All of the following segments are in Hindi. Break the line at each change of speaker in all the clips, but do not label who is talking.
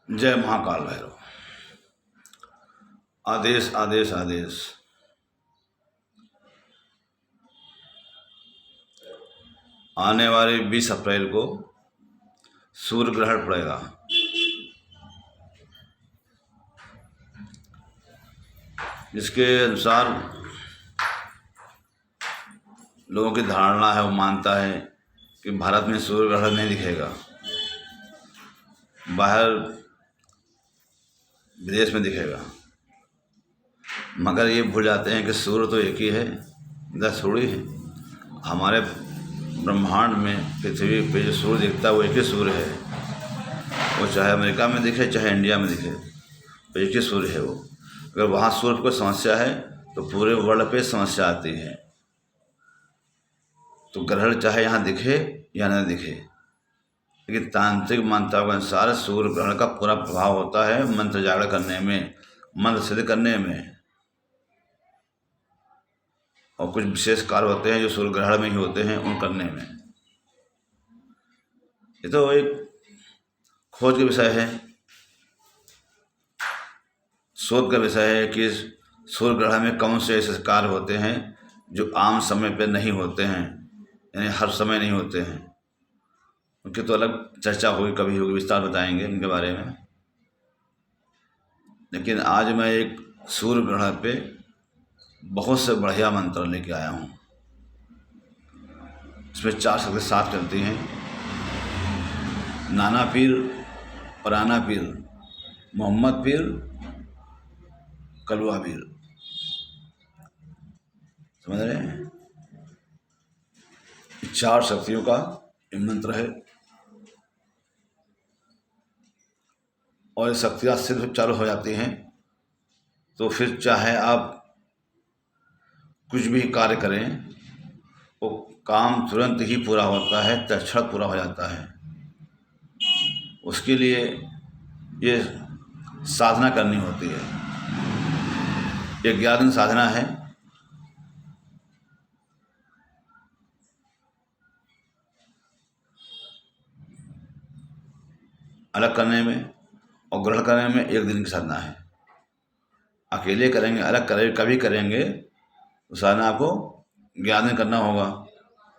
जय महाकाल भैरव। आदेश आदेश आदेश। आने वाले 20 अप्रैल को सूर्य ग्रहण पड़ेगा। जिसके अनुसार लोगों की धारणा है, वो मानता है कि भारत में सूर्य ग्रहण नहीं दिखेगा, बाहर विदेश में दिखेगा। मगर ये भूल जाते हैं कि सूर्य तो एक ही है, 10 थोड़ी है। हमारे ब्रह्मांड में पृथ्वी पे जो सूर्य दिखता है वो एक ही सूर्य है। वो चाहे अमेरिका में दिखे चाहे इंडिया में दिखे, तो एक ही सूर्य है वो। अगर वहाँ सूर्य को समस्या है तो पूरे वर्ल्ड पे समस्या आती है। तो ग्रहण चाहे यहाँ दिखे या न दिखे, लेकिन तांत्रिक मान्यताओं के अनुसार सूर्य ग्रहण का पूरा प्रभाव होता है मंत्र जागरण करने में, मंत्र सिद्ध करने में। और कुछ विशेष कार्य होते हैं जो सूर्य ग्रहण में ही होते हैं, उन करने में। ये तो एक खोज का विषय है, शोध का विषय है कि सूर्य ग्रहण में कौन से ऐसे कार्य होते हैं जो आम समय पे नहीं होते हैं, यानी हर समय नहीं होते हैं। उनकी तो अलग चर्चा होगी, कभी होगी, विस्तार बताएंगे उनके बारे में। लेकिन आज मैं एक सूर्य ग्रहण पे बहुत से बढ़िया मंत्र लेके आया हूँ। इसमें 4 शक्ति साथ चलती हैं: नाना पीर, पराना पीर, मोहम्मद पीर, कलवा पीर। समझ रहे हैं? 4 शक्तियों का ये मंत्र है। और ये शक्तियाँ सिर्फ चालू हो जाती हैं तो फिर चाहे आप कुछ भी कार्य करें, वो काम तुरंत ही पूरा होता है, तत्क्षण पूरा हो जाता है। उसके लिए ये साधना करनी होती है। ये 11 दिन साधना है। अलग करने में और ग्रहण करने में 1 दिन की साधना है। अकेले करेंगे, अलग करेंगे, कभी करेंगे तो साधना आपको 11 दिन करना होगा।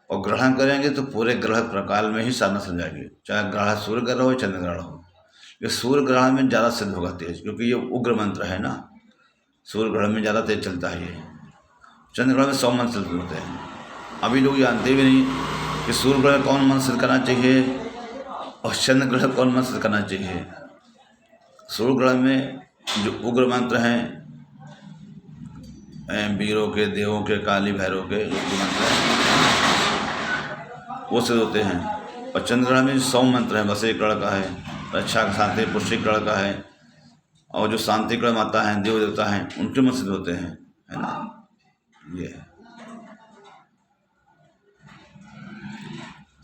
और ग्रहण करेंगे तो पूरे ग्रह प्रकाल में ही साधना चल जाएगी, चाहे ग्रहण सूर्य ग्रहण हो चंद्र ग्रहण हो। ये सूर्य ग्रहण में ज़्यादा सिद्ध होगा तेज, क्योंकि ये उग्र मंत्र है ना। सूर्य ग्रहण में ज़्यादा तेज चलता है ये। चंद्र ग्रहण में 100 मंत्र सिद्ध होते हैं। अभी लोग जानते भी नहीं कि सूर्य ग्रहण कौन मंत्र सिद्ध करना चाहिए और चंद्र ग्रहण कौन मंत्र सिद्ध करना चाहिए। सूर्य ग्रहण में जो उग्र मंत्र हैं, वीरों के, देवों के, काली भैरव के जो मंत्र हैं वो सिद्ध होते हैं। और चंद्र ग्रहण में 100 मंत्र हैं। वशीकरण का है, रक्षा का, शांति पुष्टिकरण का है, और जो शांतिकरण माता हैं, देव देवता हैं, उनके मंत्र सिद्ध होते हैं, है ना। ये है।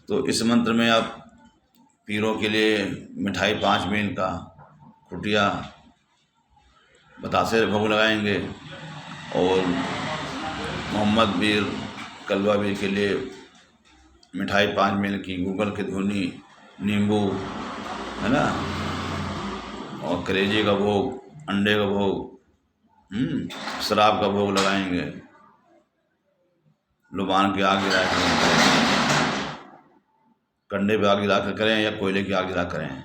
तो इस मंत्र में आप पीरों के लिए मिठाई 5 मील का, कुटिया बतासे भोग लगाएंगे। और मोहम्मद पीर, कलवा पीर के लिए मिठाई 5 मील की, गूगल की धुनी, नींबू, है ना, और कलेजे का भोग, अंडे का भोग, शराब का भोग लगाएंगे। लुबान की आग गिरा कर, कंडे पे आग गिरा कर करें या कोयले की आग गिरा करें,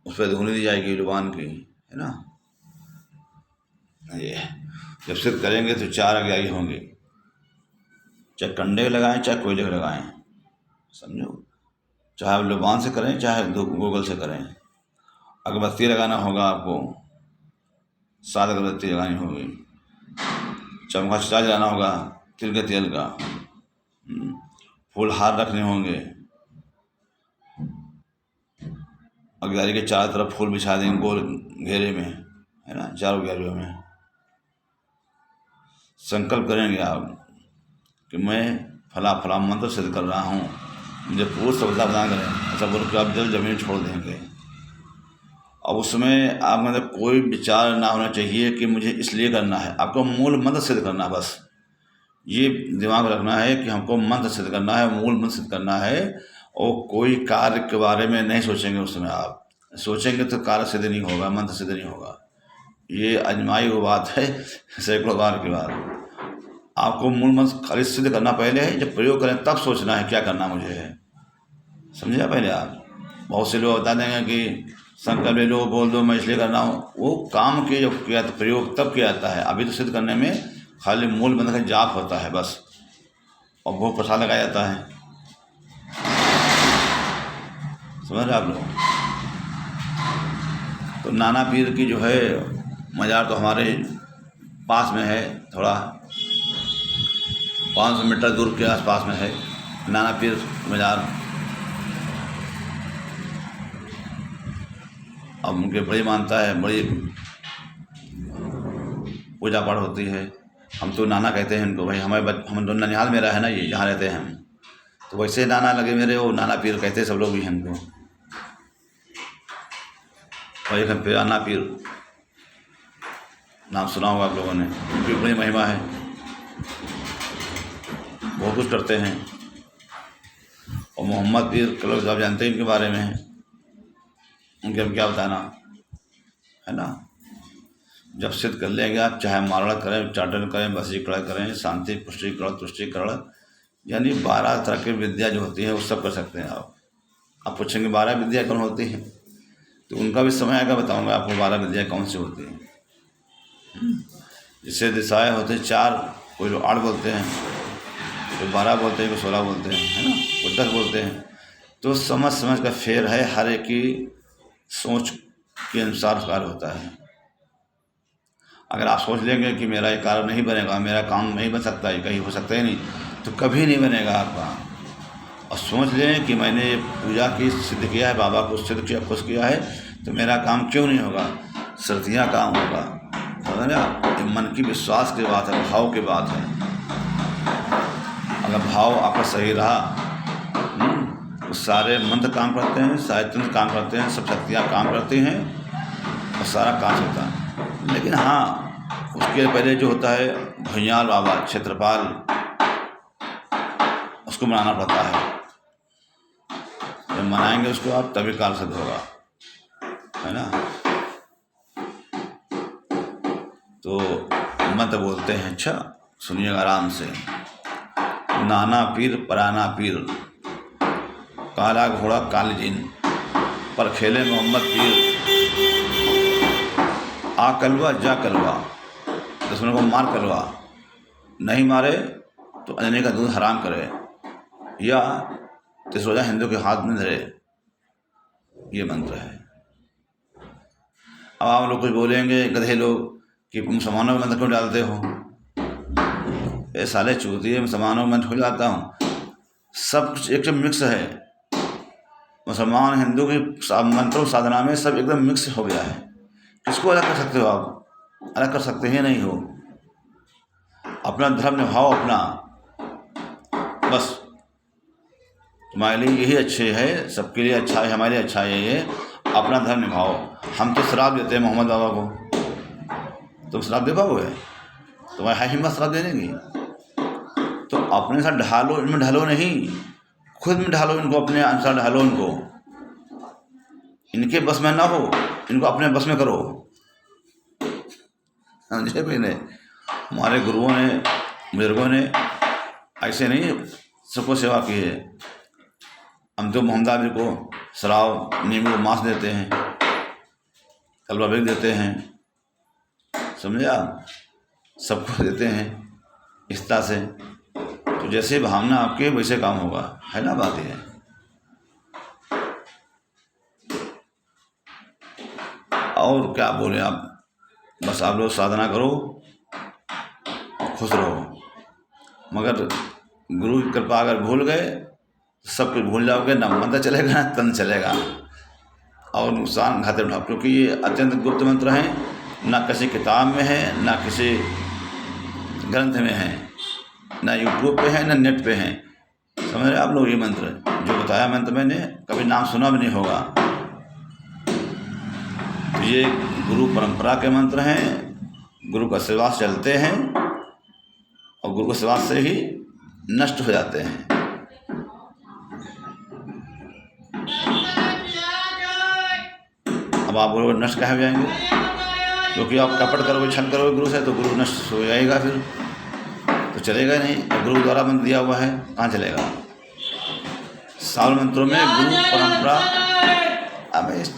उस पर धुनी दी जाएगी लुबान की, है ना। ये जब सिद्ध करेंगे तो 4 अज्ञाई होंगे, चाहे कंडे लगाएं चाहे कोयले लगाएं, समझो। चाहे आप लुबान से करें चाहे गूगल से करें। अगरबत्ती लगाना होगा आपको, 7 अगरबत्ती लगानी होगी। चमका चिता जलाना होगा तिल के तेल का। फूल हार रखने होंगे। अगजारी के चारों तरफ फूल बिछा देंगे गोल घेरे में, है ना, चारों घेरों में। संकल्प करेंगे आप कि मैं फला फला मंत्र सिद्ध कर रहा हूँ, मुझे पूर्ण सफलता प्रदान करें। ऐसा बोल के आप जल जमीन छोड़ देंगे। अब उसमें आप मतलब कोई विचार ना होना चाहिए कि मुझे इसलिए करना है। आपको मूल मंत्र सिद्ध करना है, बस ये दिमाग रखना है कि हमको मंत्र सिद्ध करना है, मूल मंत्र सिद्ध करना है। और कोई कार्य के बारे में नहीं सोचेंगे उस समय आप। सोचेंगे तो कार्य सिद्ध नहीं होगा, मंत्र सिद्ध नहीं होगा। ये आजमाई हुई बात है सैकड़ों बार के बाद। आपको मूल मंत्र खाली सिद्ध करना पहले है, जब प्रयोग करें तब सोचना है क्या करना मुझे है। समझिए पहले आप। बहुत से लोग बता देंगे कि संकल्प ले लो, बोल दो, मैं इसलिए कर रहा हूँ। वो काम के जब किया तो प्रयोग तब किया जाता है। अभी तो सिद्ध करने में खाली मूल मंत्र का जाप होता है बस, और भोग प्रसाद लगाया जाता है। समझ रहे आप लोग। तो नाना पीर की जो है मज़ार तो हमारे पास में है, थोड़ा 500 मीटर दूर के आसपास में है नाना पीर मज़ार। अब उनके बड़ी मानता है, बड़ी पूजा पाठ होती है। हम तो नाना कहते हैं इनको भाई। हम तो ननिहाल मेरा है ना, ये जहाँ रहते हैं हम, तो वैसे नाना लगे मेरे, वो नाना पीर कहते सब लोग भी हैं इनको। और एक पिराना पीर नाम सुना होगा आप लोगों ने, उनकी बड़ी महिमा है, बहुत कुछ करते हैं। और मोहम्मद पीर के लोग सब जानते हैं इनके बारे में, उनके हम क्या बताना है ना। जब सिद्ध कर लेंगे आप, चाहे मारड़ करें, उच्चाटन करें, वशीकरण करें, शांति पुष्टिकरण तुष्टिकरण, यानी 12 तरह की विद्या जो होती है वो सब कर सकते हैं आप। आप पूछेंगे 12 विद्या कौन होती है, तो उनका भी समय आएगा, बताऊंगा आपको 12 विद्या कौन सी होती है। जिससे दिशाएं होते हैं 4, कोई लोग 8 बोलते हैं, कोई 12 बोलते हैं, कोई 16 बोलते हैं, है ना, कोई 10 बोलते हैं। तो समझ समझ का फेर है, हर एक की सोच के अनुसार कार्य होता है। अगर आप सोच लेंगे कि मेरा ये कार्य नहीं बनेगा, मेरा काम नहीं बन सकता, ये कहीं हो सकता ही नहीं, तो कभी नहीं बनेगा आपका। और सोच लें कि मैंने पूजा की, सिद्ध किया है, बाबा को सिद्ध किया, खुश किया है, तो मेरा काम क्यों नहीं होगा, सर्दियाँ काम होगा। समझ रहे आप। ये मन की विश्वास की बात है, भाव की बात है। अगर भाव आपका सही रहा तो सारे मंत्र काम करते हैं, सारे तंत्र काम करते हैं, सब शक्तियाँ काम करती हैं और सारा काम होता है। लेकिन हाँ, उसके पहले जो होता है भुइयाल बाबा, क्षेत्रपाल, उसको मनाना पड़ता है। जब मनाएंगे उसको आप, तभी कार्य सिद्ध होगा, है ना। तो मंत्र बोलते हैं, अच्छा सुनिएगा आराम से। नाना पीर पराना पीर, काला घोड़ा काली जीन, पर खेले मोहम्मद पीर। आ कलवा जा कलवा, दुश्मनों को मार कलवा, नहीं मारे तो अंजनी का दूध हराम करे, या 30 रोजा हिंदू के हाथ में धरे। ये मंत्र है। अब आप लोग कुछ बोलेंगे गधे लोग कि मुसलमानों का मंत्र क्यों डालते हो। ये साले चूतिए, मुसलमानों में मंत्र डालता हूँ, सब कुछ एक मिक्स है। मुसलमान हिंदू की मंत्रों साधना में सब एकदम मिक्स हो गया है। किसको अलग कर सकते हो आप, अलग कर सकते ही नहीं हो। अपना धर्म निभाओ अपना, बस तुम्हारे लिए यही अच्छे है, सबके लिए अच्छा है, हमारे लिए अच्छा है। ये अपना धर्म निभाओ। हम तो श्राप देते हैं मोहम्मद बाबा को, तुम श्राप दे पाओगे, तुम्हारी है हिम्मत श्राप देने की? तो अपने साथ ढालो, इनमें ढालो नहीं, खुद में ढालो इनको, अपने अनुसार ढालो इनको। इनके बस में ना हो, इनको अपने बस में करो। समझे भाई ने। हमारे गुरुओं ने, बुजुर्गों ने ऐसे नहीं सबको सेवा की है। हम तो मोहम्मद आबिद को शराब, नींबू, मांस देते हैं, कलवा बेग देते हैं, समझा, सबको देते हैं इस तरह से। तो जैसे भावना आपके वैसे काम होगा, है ना, बात ये है। और क्या बोले आप, बस आप लोग साधना करो, खुश रहो। मगर गुरु की कृपा अगर भूल गए, सब कुछ भूल जाओगे, ना मंत्र चलेगा ना तन चलेगा, और नुकसान घाते उठाओ। क्योंकि ये अत्यंत गुप्त मंत्र हैं, ना किसी किताब में है, ना किसी ग्रंथ में है, ना यूट्यूब पे है, ना नेट पे है। समझ रहे आप लोग। ये मंत्र जो बताया मंत्र मैंने, कभी नाम सुना भी नहीं होगा। तो ये गुरु परंपरा के मंत्र हैं, गुरु का सेवा से चलते हैं, और गुरु के सेवा से ही नष्ट हो जाते हैं। अब आप गुरु नष्ट कहाँ जाएंगे, क्योंकि आप कपट करोगे, छल करोगे गुरु से, तो गुरु नष्ट हो जाएगा, फिर तो चलेगा नहीं। और गुरु द्वारा मंत्र दिया हुआ है, कहाँ चलेगा। साल मंत्रों में गुरु परंपरा। अब इस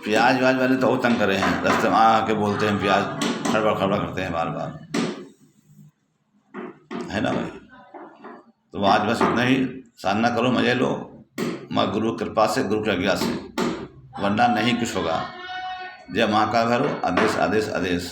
प्याज व्याज वाले तो बहुत तंग कर रहे हैं, रास्ते में आके बोलते हैं, प्याज खड़बड़ खड़बड़ करते हैं बार बार, है ना भाई। तो आज बस इतना ही, साधना करो, मजे लो, माँ गुरु कृपा से, गुरु की आज्ञा से, वरना नहीं कुछ होगा। जय महाकाल भैरव। आदेश आदेश आदेश।